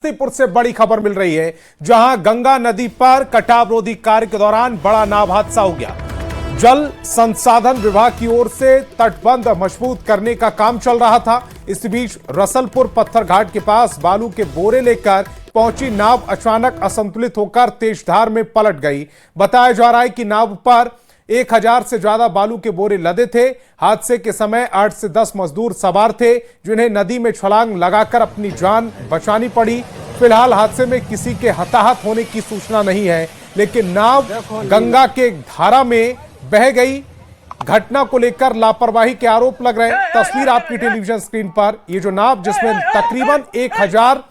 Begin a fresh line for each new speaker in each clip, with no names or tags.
समस्तीपुर से बड़ी खबर मिल रही है, जहां गंगा नदी पर कटावरोधी कार्य के दौरान बड़ा नाव हादसा हो गया। जल संसाधन विभाग की ओर से तटबंध मजबूत करने का काम चल रहा था। इस बीच रसलपुर पत्थर घाट के पास बालू के बोरे लेकर पहुंची नाव अचानक असंतुलित होकर तेज धार में पलट गई। बताया जा रहा है कि नाव पर 1000 से ज्यादा बालू के बोरे लदे थे। हादसे के समय 8 से 10 मजदूर सवार थे, जिन्हें नदी में छलांग लगाकर अपनी जान बचानी पड़ी। फिलहाल हादसे में किसी के हताहत होने की सूचना नहीं है, लेकिन नाव गंगा के धारा में बह गई। घटना को लेकर लापरवाही के आरोप लग रहे हैं। तस्वीर आपकी टेलीविजन स्क्रीन पर, ये जो नाव जिसमें तकरीबन 1000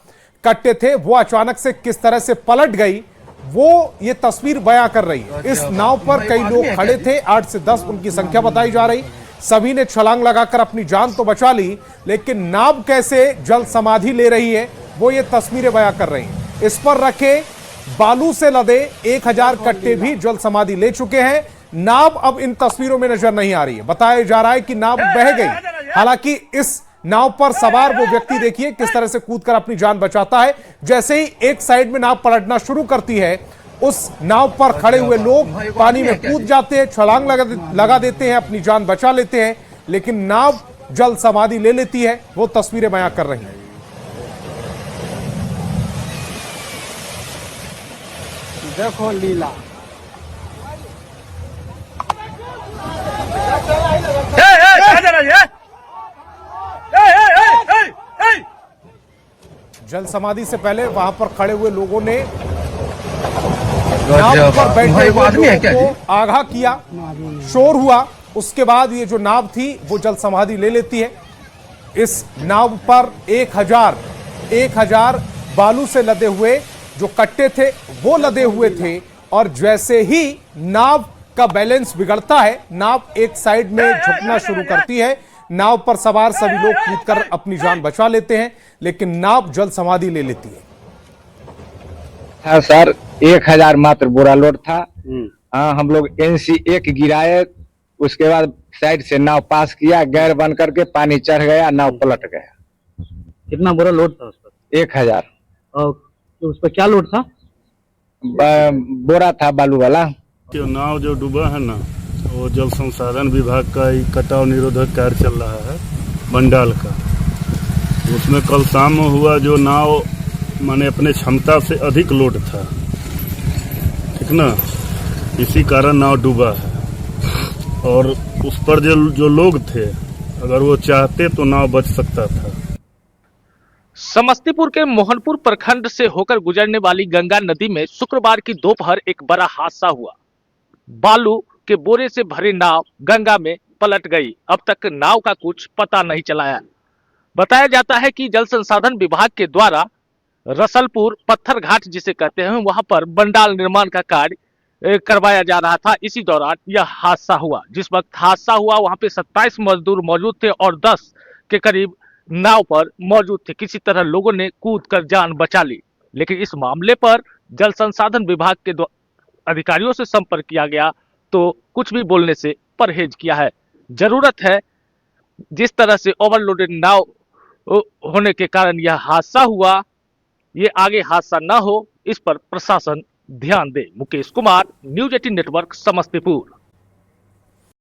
कट्टे थे, वो अचानक से किस तरह से पलट गई, वो ये तस्वीर बयां कर रही है। इस नाव पर कई लोग खड़े थे, 8 से 10 उनकी संख्या बताई जा रही। सभी ने छलांग लगाकर अपनी जान तो बचा ली, लेकिन नाव कैसे जल समाधि ले रही है, वो ये तस्वीरें बयां कर रही हैं। इस पर रखे बालू से लदे 1000 कट्टे भी जल समाधि ले चुके हैं। नाव अब इन तस्वीरों में नजर नहीं आ रही है। बताया जा रहा है कि नाव बह गई। हालांकि इस नाव पर सवार वो व्यक्ति देखिए किस तरह से कूदकर अपनी जान बचाता है। जैसे ही एक साइड में नाव पलटना शुरू करती है, उस नाव पर खड़े हुए लोग पानी में कूद जाते हैं, छलांग लगा देते हैं, अपनी जान बचा लेते हैं, लेकिन नाव जल समाधि ले लेती है। वो तस्वीरें बयां कर रही हैं।
देखो लीला।
जल समाधि से पहले वहां पर खड़े हुए लोगों ने नाव पर बैठे हुए लोगों को आगाह किया, शोर हुआ। उसके बाद ये जो नाव थी वो जल समाधि ले लेती है। इस नाव पर 1000 बालू से लदे हुए जो कट्टे थे वो लदे हुए थे, और जैसे ही नाव का बैलेंस बिगड़ता है, नाव एक साइड में झुकना शुरू करती है। नाव पर सवार सभी लोग कूदकर अपनी जान बचा लेते हैं, लेकिन नाव जल समाधि ले लेती है।
हाँ सर, 1000 मात्र बोरा लोड था। हाँ, हम लोग NC 1 गिराए, उसके बाद साइड से नाव पास किया, गैर बन करके पानी चढ़ गया, नाव पलट गया।
कितना बोरा लोड था उस पर?
1000।
और तो उस पर क्या लोड था?
बोरा था बालू वाला।
नाव जो डूबा है ना, वो जल संसाधन विभाग का कटाव निरोधक कार्य चल रहा है बंडाल का। उसमें कल शाम में हुआ, जो नाव माने अपने क्षमता से अधिक लोड था, ठीक ना, इसी कारण नाव डूबा है। और उस पर जो लोग थे, अगर वो चाहते तो नाव बच सकता था।
समस्तीपुर के मोहनपुर प्रखंड से होकर गुजरने वाली गंगा नदी में शुक्रवार की दोपहर एक बड़ा हादसा हुआ। बालू के बोरे से भरी नाव गंगा में पलट गई। अब तक नाव का कुछ पता नहीं चला है। बताया जाता है कि जल संसाधन विभाग के द्वारा रसलपुर पत्थर घाट जिसे कहते हैं, वहां पर बंडाल निर्माण का कार्य करवाया जा रहा था। इसी दौरान यह हादसा हुआ। जिस वक्त हादसा हुआ वहां पे 27 मजदूर मौजूद थे और 10 के करीब नाव पर मौजूद थे। किसी तरह लोगों ने कूदकर जान बचा ली, लेकिन इस मामले पर जल संसाधन विभाग के अधिकारियों से संपर्क किया गया तो कुछ भी बोलने से परहेज किया है। जरूरत है, जिस तरह से ओवरलोडेड नाव होने के कारण यह हादसा हुआ, ये आगे हादसा ना हो, इस पर प्रशासन ध्यान दे। Mukesh Kumar, news 18 network, Samastipur.